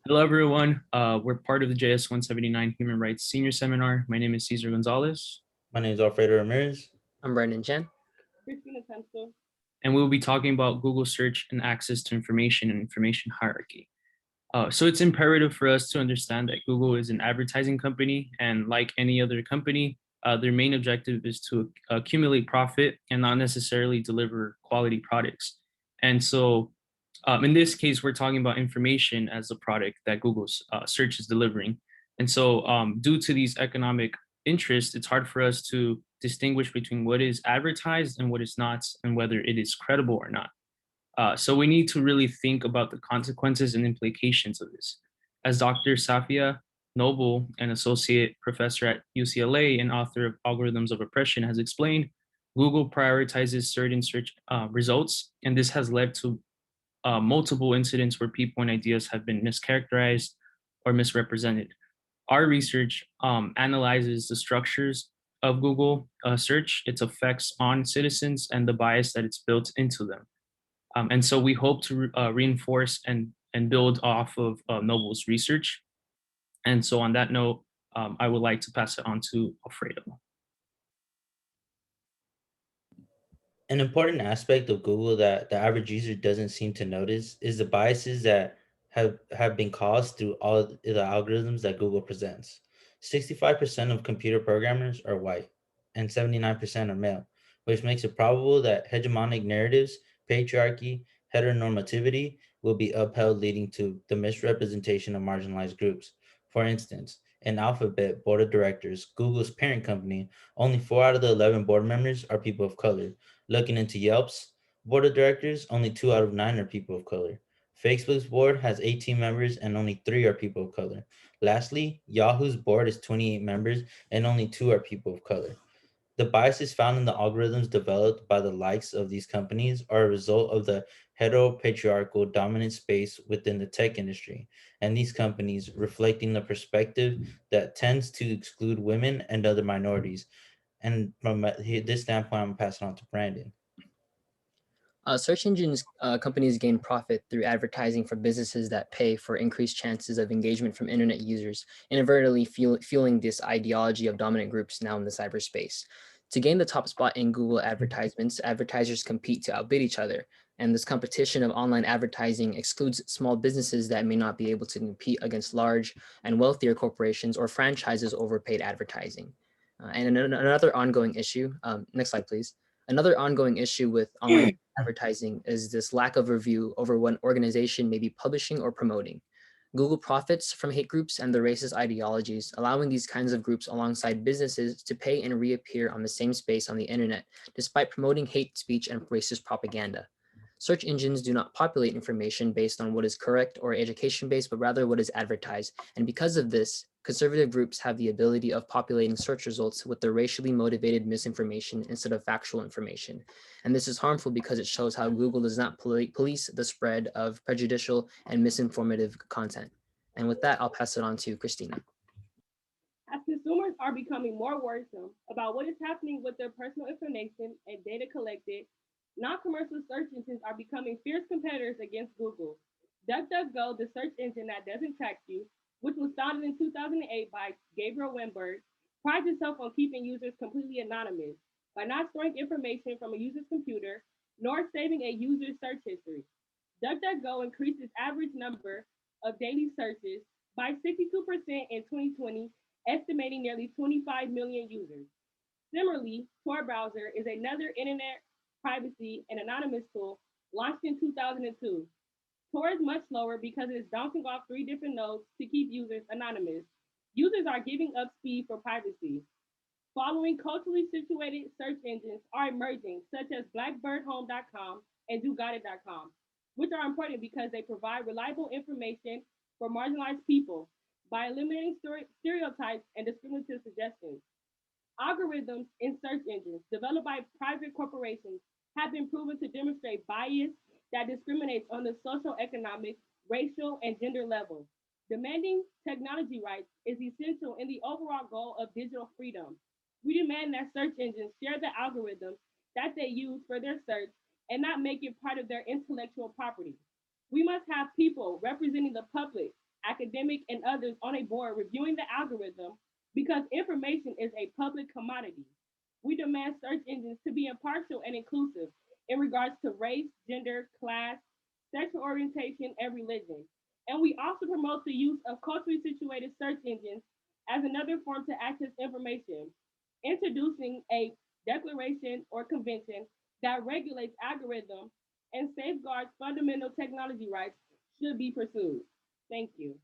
Hello, everyone. We're part of the JS 179 Human Rights Senior Seminar. My name is Cesar Gonzalez, My name is Alfredo Ramirez. I'm Brendan Chen. Christina Tunstall. and we'll be talking about Google search and access to information and information hierarchy. So it's imperative for us to understand that Google is an advertising company, and like any other company, their main objective is to accumulate profit and not necessarily deliver quality products. And so in this case, we're talking about information as a product that Google's search is delivering. And so due to these economic interests, it's hard for us to distinguish between what is advertised and what is not, and whether it is credible or not. So we need to really think about the consequences and implications of this. As Dr. Safia Noble, an associate professor at UCLA and author of Algorithms of Oppression, has explained, Google prioritizes certain search results, and this has led to multiple incidents where people and ideas have been mischaracterized or misrepresented. Our research analyzes the structures of Google search, its effects on citizens, and the bias that it's built into them. And so we hope to reinforce and build off of Noble's research. And so on that note, I would like to pass it on to Alfredo. An important aspect of Google that the average user doesn't seem to notice is the biases that have been caused through all the algorithms that Google presents. 65% of computer programmers are white, and 79% are male, which makes it probable that hegemonic narratives, patriarchy, heteronormativity will be upheld, leading to the misrepresentation of marginalized groups. For instance, in Alphabet board of directors, Google's parent company, only 4 out of the 11 board members are people of color. Looking into Yelp's board of directors, only 2 out of 9 are people of color. Facebook's board has 18 members and only 3 are people of color. Lastly, Yahoo's board is 28 members and only 2 are people of color. The biases found in the algorithms developed by the likes of these companies are a result of the heteropatriarchal dominant space within the tech industry, and these companies reflecting the perspective that tends to exclude women and other minorities. And from this standpoint, I'm passing on to Brandon. Search engines companies gain profit through advertising for businesses that pay for increased chances of engagement from internet users, inadvertently fueling this ideology of dominant groups now in the cyberspace. To gain the top spot in Google advertisements, advertisers compete to outbid each other, and this competition of online advertising excludes small businesses that may not be able to compete against large and wealthier corporations or franchises over paid advertising. And another ongoing issue, next slide, please. Another ongoing issue with online advertising is this lack of review over what an organization may be publishing or promoting. Google profits from hate groups and their racist ideologies, allowing these kinds of groups alongside businesses to pay and reappear on the same space on the internet, despite promoting hate speech and racist propaganda. Search engines do not populate information based on what is correct or education based, but rather what is advertised. And because of this, conservative groups have the ability of populating search results with the racially motivated misinformation instead of factual information. And this is harmful because it shows how Google does not police the spread of prejudicial and misinformative content. And with that, I'll pass it on to Christina. As consumers are becoming more worrisome about what is happening with their personal information and data collected, non-commercial search engines are becoming fierce competitors against Google. DuckDuckGo, the search engine that doesn't track you, which was founded in 2008 by Gabriel Weinberg, prides itself on keeping users completely anonymous by not storing information from a user's computer nor saving a user's search history. DuckDuckGo increased its average number of daily searches by 62% in 2020, estimating nearly 25 million users. Similarly, Tor browser is another internet privacy and anonymous tool launched in 2002. Tor is much slower because it is bouncing off 3 different nodes to keep users anonymous. Users are giving up speed for privacy. Following culturally situated search engines are emerging, such as blackbirdhome.com and dogotit.com, which are important because they provide reliable information for marginalized people by eliminating stereotypes and discriminative suggestions. Algorithms in search engines developed by private corporations have been proven to demonstrate bias that discriminates on the social, economic, racial, and gender levels. Demanding technology rights is essential in the overall goal of digital freedom. We demand that search engines share the algorithms that they use for their search and not make it part of their intellectual property. We must have people representing the public academic, and others on a board reviewing the algorithm because information is a public commodity. We demand search engines to be impartial and inclusive in regards to race, gender, class, sexual orientation, and religion. And we also promote the use of culturally situated search engines as another form to access information, introducing a declaration or convention that regulates algorithms and safeguards fundamental technology rights should be pursued. Thank you.